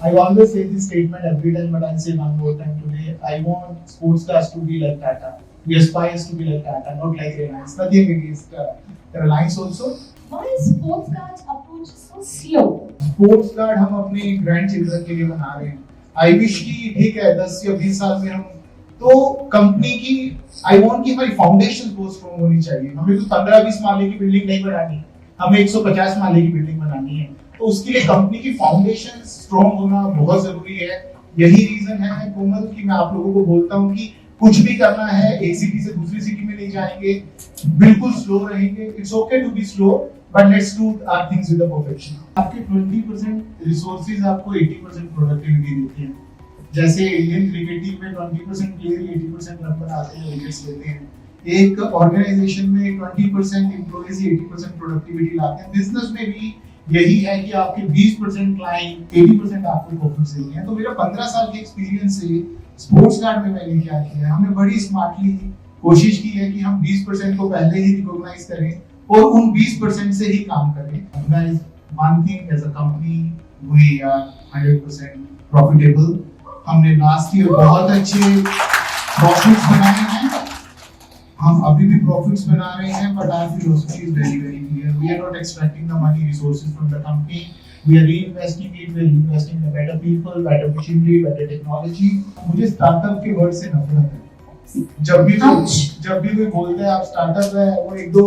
I always say this statement every time, but I'll say one more time today. I want sports cars to be like Tata. We aspire to be like Tata, not like Reliance. Nothing against Reliance also. Why is sports cars approach so slow? Sports card हम अपने grand children के लिए बना रहे हैं. I wish की ठीक है 10 या 20 साल में हम तो कंपनी की आई वांट की हमारी फाउंडेशन बहुत स्ट्रांग होनी चाहिए. हमें तो 15-20 माले की बिल्डिंग नहीं बनानी, हमें 150 माले की बिल्डिंग बनानी है. तो उसके लिए कंपनी की फाउंडेशन स्ट्रांग होना बहुत जरूरी है. यही रीजन है कोमल कि मैं आप लोगों को बोलता हूँ कि कुछ भी करना है एक सिटी से दूसरी सिटी में नहीं जाएंगे, बिल्कुल स्लो रहेंगे. It's okay to be slow but let's do our things with the perfection. आपके 20% रिसोर्सेज आपको 80% प्रोडक्टिविटी देते हैं. जैसे इंडियन क्रिकेट टीम में 20% प्लेयर 80% रन बनाते हैं, विकेट्स लेते हैं. एक ऑर्गेनाइजेशन में 20% एम्प्लॉइज 80% प्रोडक्टिविटी लाते हैं. बिजनेस में भी यही है कि आपके 20% क्लाइंट 80% आपको प्रॉफिट्स देते हैं. तो मेरा 15 साल के एक्सपीरियंस से स्पोर्ट्स कार्ड में मैंने क्या किया है, हमने बड़ी स्मार्टली कोशिश की है कि हम 20% को पहले ही रिकॉग्नाइज करें और उन 20% से ही काम करें. Guys, one thing as a company, we are 100% profitable. हमने लास्ट ईयर बहुत अच्छे प्रॉफिट्स बनाए हैं. हम अभी भी प्रॉफिट्स बना रहे हैं, but our philosophy is very very clear. We are not extracting the money resources from the company. We are reinvesting it. We are investing in better people, better machinery, better technology. मुझे startup के word से नफरत है. जब भी कोई बोलता है आप स्टार्टअप है, वो एक दो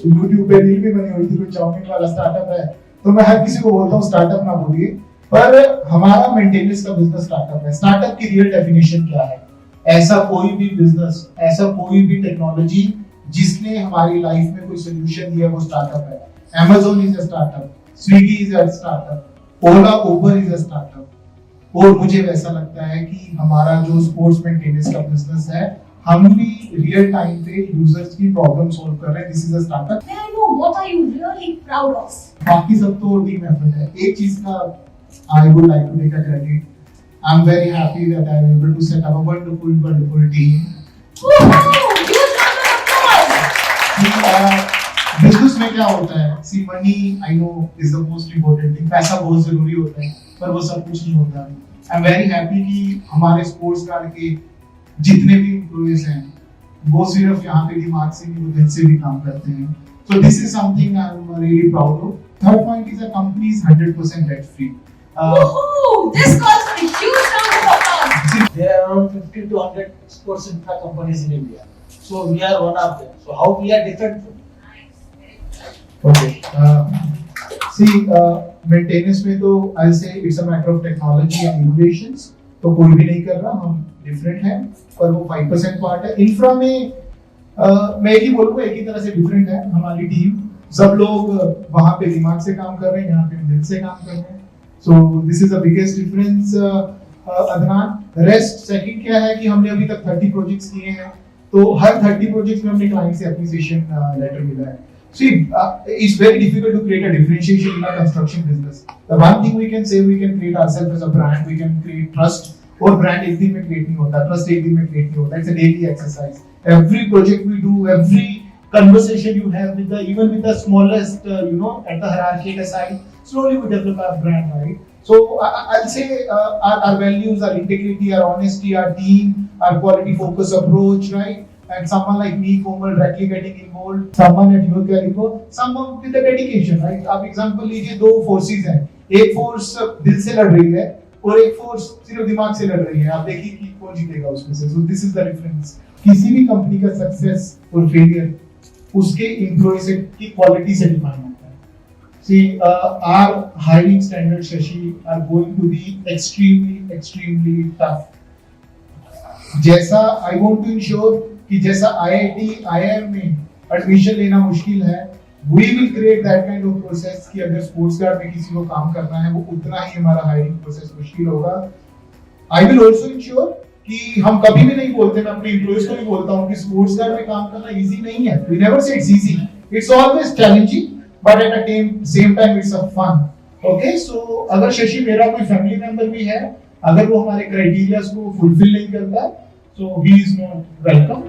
YouTube पे रील भी बनी हुई थी, कोई चाउमीन वाला स्टार्टअप है, तो मैं हर किसी को बोलता हूँ स्टार्टअप ना बोलिए. पर हमारा मेंटेनेंस का बिजनेस स्टार्टअप है. स्टार्टअप की रियल डेफिनेशन क्या है? ऐसा कोई भी बिजनेस, ऐसा कोई भी टेक्नोलॉजी जिसने हमारी लाइफ में कोई सोल्यूशन दिया वो स्टार्टअप है. Amazon is a startup, Swiggy is a startup, Ola Uber is a startup. और मुझे वैसा लगता है कि हमारा जो स्पोर्ट्स मेंटेनेंस का बिजनेस है, हम भी रियल टाइम पे यूजर्स की प्रॉब्लम सॉल्व कर रहे हैं. This is a startup. May I know what are you really proud of? बाकी सब तो टीम एफर्ट है. एक चीज का I would like to take a credit. I am very happy that I am able to set up a wonderful team. Business में क्या होता है, see money I know is the most important thing. पैसा बहुत जरूरी होता है, पर वो सब कुछ नहीं होता. आई एम वेरी हैप्पी कि हमारे स्पोर्ट्स कार्ड के जितने भी एम्प्लॉइज हैं वो सिर्फ यहाँ पे दिमाग से नहीं, वो दिल से भी काम करते हैं. So this is something I'm really proud of. Third point is the company is 100% debt free. This calls for a huge round of applause. There are around 50 to 100 sports infra companies in India. So we are one of them. So how we are different? Okay. Maintenance में तो I'll say it's a matter of technology and innovations. तो कोई भी नहीं कर रहा, हम different है, पर वो 5% पार्ट है. इंफ्रा में मैं ही बोलूँगा एक ही तरह से डिफरेंट है. हमारी टीम सब लोग वहाँ पे दिमाग से काम कर रहे हैं, यहाँ पे दिल से काम कर रहे हैं. So this is the biggest difference. Adnan, rest second क्या है कि हमने अभी तक 30 प्रोजेक्ट्स किए हैं, तो हर 30 प्रोजेक्ट्स में हमने क्लाइंट से एप्रिसिएशन लेटर मिला है. See, it's very difficult to create a differentiation in a construction business. The one thing we can say, we can create ourselves as a brand, we can create trust. और brand एक दिन में create नहीं होता, trust एक दिन में create नहीं होता. It's a daily exercise. Every project we do, every conversation you have with the, even with the smallest, at the hierarchical side, slowly we develop our brand, right? So I'll say our values, our integrity, our honesty, our team, our quality focus approach, right? And someone like me, Komal, directly getting involved, someone at your caliber, someone with the dedication, right? आप example लीजिए, दो forces हैं, एक force दिल से लड़ रही है और एक force सिर्फ दिमाग से लड़ रही है. आप देखिए कि कौन जीतेगा उसमें से. So this is the difference. किसी भी कंपनी का सक्सेस और फेलियर उसके एम्प्लॉय से की क्वालिटी से डिफाइन होता है. See, our hiring standards, Shashi, are going to be extremely tough. जैसा I want to ensure कि जैसा IIT, IIM में एडमिशन लेना मुश्किल है, we will create that kind of process कि अगर स्पोर्ट्स कार्ड में किसी को काम करना है, वो उतना ही हमारा हायरिंग प्रोसेस मुश्किल होगा. I will also ensure कि हम कभी भी नहीं बोलते, मैं अपने एम्प्लॉइज को भी बोलता हूँ कि स्पोर्ट्स कार्ड में काम करना इजी नहीं है. We never say it's easy. It's always challenging, but at the same time it's a fun. Okay, so अगर शशि मेरा कोई फैमिली मेंबर भी है, अगर वो हमारे क्राइटेरियाज को फुलफिल नहीं करता, so he is not welcome.